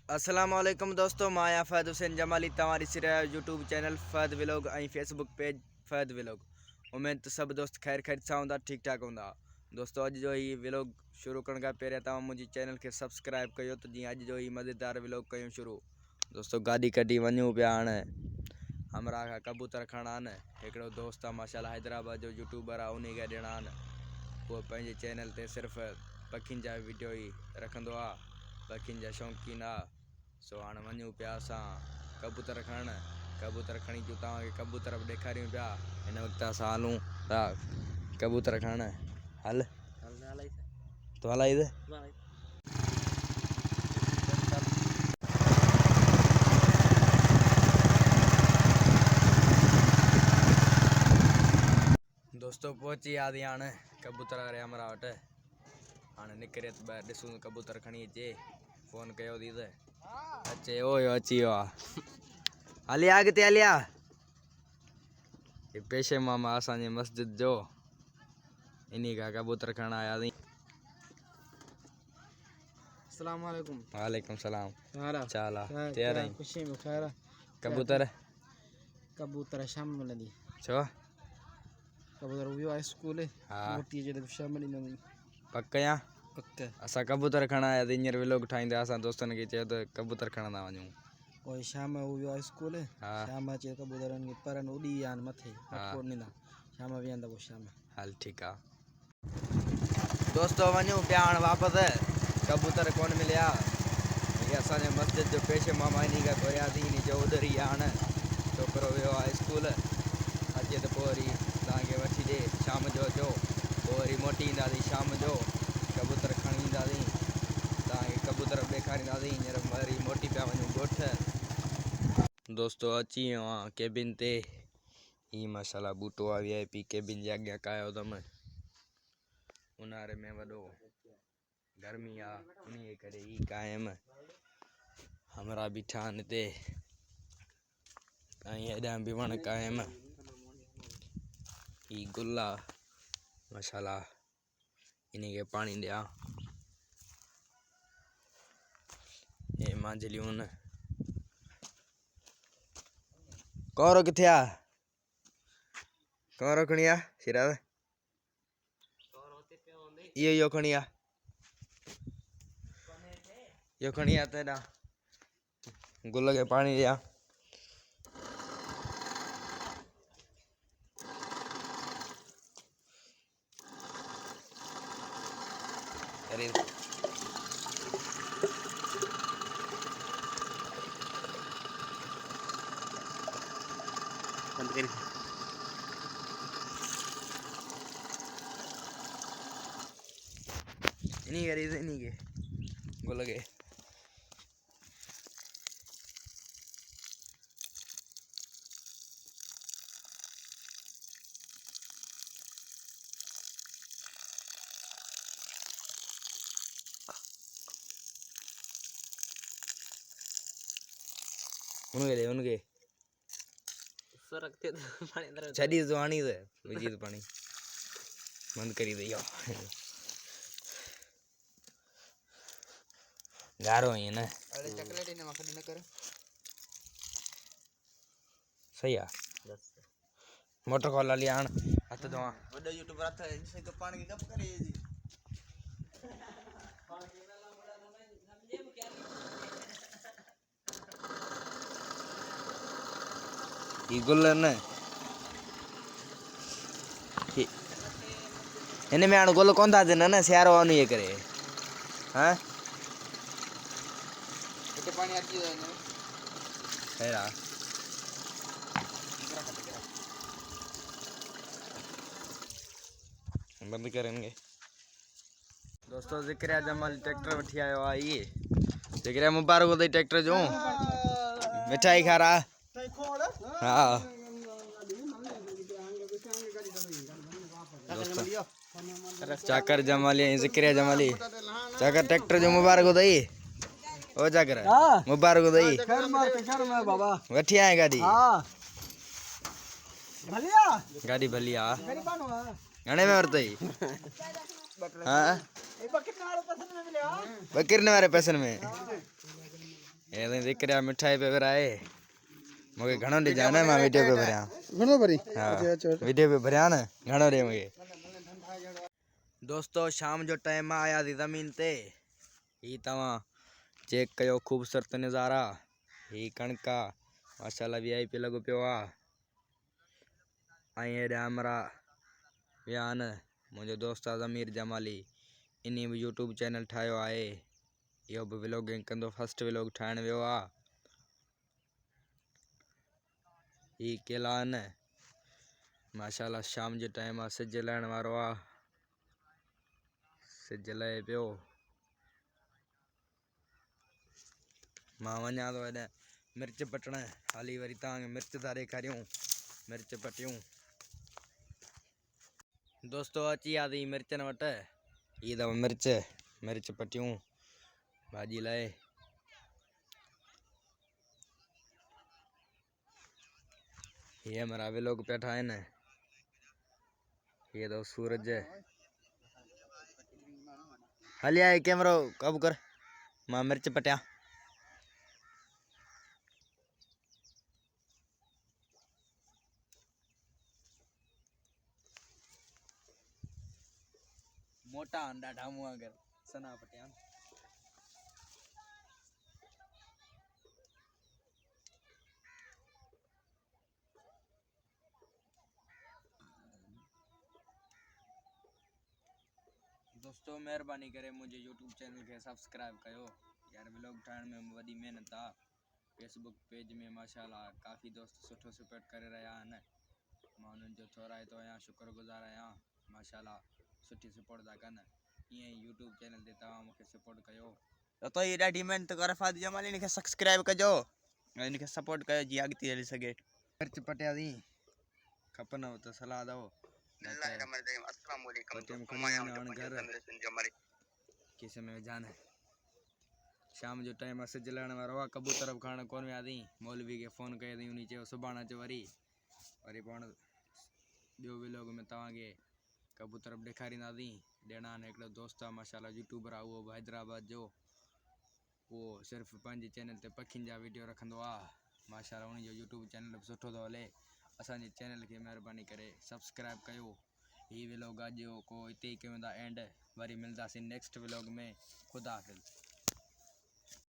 अस्सलाम वालेकुम दोस्तों, माया फ़ैद हुसैन जमाली तवारी सिरा यूट्यूब चैनल फ़ैद व्लॉग ऐं फेसबुक पेज फ़ैद व्लॉग। उम्मीद तो सब दोस्त खैर खैर सां हूंदा, ठीक ठाक हूंदा। दोस्तों अॼु जो ही व्लॉग शुरू करण खां पहिरियों तव्हां मुंहिंजी चैनल खे सब्सक्राइब कयो त जीअं अॼु जो ही मज़ेदार व्लॉग कयूं शुरू। दोस्तों गाॾी कढी वञूं पिया हाणे हमरा खां कबूतर खणणु आहिनि। हिकिड़ो दोस्त आहे माशाल्लाह हैदराबाद जो यूट्यूबर आहे, उन खे ॾियणा आहिनि। उहो पंहिंजे चैनल ते सिर्फ़ु पखियुनि जा वीडियो ई रखंदो आहे, पखियुनि जा शौक़ीन आहे। सो हाणे वञूं पिया असां कबूतर खणणु। कबूतर खणी अचूं, तव्हांखे कबूतर बि ॾेखारियूं पिया। हिन वक़्तु असां हलूं था कबूतर खणणु। हल तूं हलाईंदे? दोस्तों पहुची वियासीं हाणे कबूतर वारे हमरा वटि। हाणे निकिरे त ॿाहिरि ॾिसूं कबूतर खणी अचे। फ़ोन कयो अथई त अचे, ओयो अची वियो आहे। हलिया अॻिते हलिया। हे पेशे मामा असांजे मस्जिद जो, इन खां कबूतर खणणु आयासीं। अस्सलाम वालेकुम। वालेकुम सलाम। चाल आहे? खैर खुशी में खैर। कबूतर कबूतर शाम में मिलंदी। छो? कबूतर वियो आहे स्कूल। हा मोटी जॾहिं शाम ॾींदी। पक या पक। असां कबूतर खणणु आयासीं। हींअर व्लॉग ठाहींदा असां दोस्तनि खे चयो त कबूतर खणंदा वञूं। पोइ शाम जो वियो आहे स्कूल। हा शाम अचे कबूतरनि खे परनि उॾी विया आहिनि मथे। कोन ॾींदा शाम वेहंदा पोइ शाम। हल ठीकु आहे दोस्तो, वञूं पिया हाणे वापसि। कबूतर कोन मिलिया। हीअ असांजे मस्जिद जो पेशे मामा, इन खां घुरियासीं। इन जो उधरी आहे हाणे। छोकिरो वियो आहे स्कूल, अचे त पोइ वरी तव्हांखे वठी ॾे। शाम जो अचो, पोइ वरी मोटी ईंदासीं शाम जो। कबूतर खणी ईंदासीं, तव्हांखे कबूतर बि ॾेखारींदासीं। हींअर वरी मोटी पिया वञूं ॻोठ। दोस्तो अची वियो आहियां केबिन ते। ही माशाल्लाह बूटो आहे VIP केबिन जे अॻियां कायो अथमि। ऊन्हारे में वॾो, गर्मी आहे उन करे ही कायम। हमरा बीठा आहिनि हिते ऐं हेॾां बि वण कायम। ही गुल आहे माशाल्लाह, इन खे पाणी ॾियां। हे मांजलियूं न। कौरो किथे आहे? कौरो खणी आ सिराज। इहो खणी आ, इहो खणी आ त हेॾां गुल खे पाणी ॾियां। अरे बंद कर। इन्हीं करी थे, इन्हीं के गुल के। उनके दे उनके रखते तो पानी अंदर छड़ी तो आनी है विजी तो पानी बंद करी दे यो गारो है ना। अरे चॉकलेट ने मखन न कर सही है। मोटर खोल लिया आन हाथ दो बड़ा यूट्यूबर था इनसे तो पानी की कब करे जी। ये गुल न इनमें आन गुल कौन था देना ना सियारो आने ये करे। हाँ इतने पानी आती है ना है ना। बंद करेंगे दोस्तों। ज़िक्रिया जमाल ट्रैक्टर वठी आयो आहे। ये ज़िक्रिया मुबारक हो ट्रैक्टर जो मिठाई खा रहा। हाँ चाकर जमाली ज़िक्रिया जमाली चाकर ट्रैक्टर जो मुबारक हो ओ चाकर मुबारक हो बाबा वठी आए गाड़ी। भलिया गाड़ी भलिया गरीबानो घणे में वरतई? हाँ बकिर वाले पैसे में मिले। बकिरने वाले पैसे में ये दिकरिया मिठाई पे भराए मुझे घणो डी जाने मैं वीडियो पे भरया घणो भरी हाँ अच्छा वीडियो पे भरया ना घणो रे मुझे दोस्तों शाम जो टाइम आया थी जमीन ते ही तवा चेक कयो खूबसूरत नज़ारा ही कणका माशाल्लाह वीआईपी लगो पियो आ आई हेॾे हमरा विया आहिनि मुंहिंजो दोस्त आहे ज़मीर जमाली इन्ही बि यूट्यूब चैनल ठाहियो आहे इहो बि व्लॉगिंग कंदो फर्स्ट व्लॉग ठाहिण वियो आहे ही केला आहिनि माशाल्लाह शाम जे टाइम आहे सिजु लहण वारो आहे सिजु लहे पियो मां वञा थो हेॾे मिर्च पटण हाली वरी तव्हांखे मिर्च था ॾेखारियूं मिर्च पटियूं दोस्तों अची वियासीं मिर्चनि वटि ही अथव मिर्च पटियूं भाॼी लाइ ये हमारा व्लॉग पे ठाहिनि ये अथव सूरज हली आए कैमरो कब कर मां मिर्च पटिया मोटा अंडा ढामू अगर सना पटिया दोस्तों महिरबानी करे मुझे यूट्यूब चैनल के सब्सक्राइब कयो यार व्लॉग ठाहिण में वॾी महिनत आहे फेसबुक पेज में माशाल्लाह काफ़ी दोस्त सुठो सपोर्ट करे रहिया आहिनि मां उन्हनि जो थोराइतो आहियां शुक्रगुज़ार आहियां माशाल्लाह सुठी सपोर्ट था कनि ईअं ई यूट्यूब चैनल ते तव्हां मूंखे सपोर्ट कयो तो ये ॾाढी महिनत करे फाद जमाली इनखे सब्सक्राइब कजो इनखे सपोर्ट कयो जीअं अॻिते हली सघे मिर्च पटियासीं खपनव त सलाह दव किसे में जान है शाम जो टाइम सिजु लहण वारो आहे कबूतर बि खणण कोन वियासीं मौलवी खे फ़ोन कयो अथई उन चयो सुभाणे अचो वरी पाण ॿियो व्लॉग में तव्हांखे कबूतर बि ॾेखारींदासीं ॾेराणि हिकिड़ो दोस्त आहे माशाल्लाह यूट्यूबर आहे उहो बि हैदराबाद जो उहो सिर्फ़ु पंहिंजे चैनल ते पखियुनि जा वीडियो रखंदो आहे माशाल्लाह उन जो यूट्यूब चैनल बि सुठो थो हले असांजे चैनल खे महिरबानी करे सब्सक्राइब कयो ही व्लॉग अॼु को हिते ई कयूं था एंड वरी मिलंदासीं नेक्स्ट व्लॉग में ख़ुदा हाफ़िज़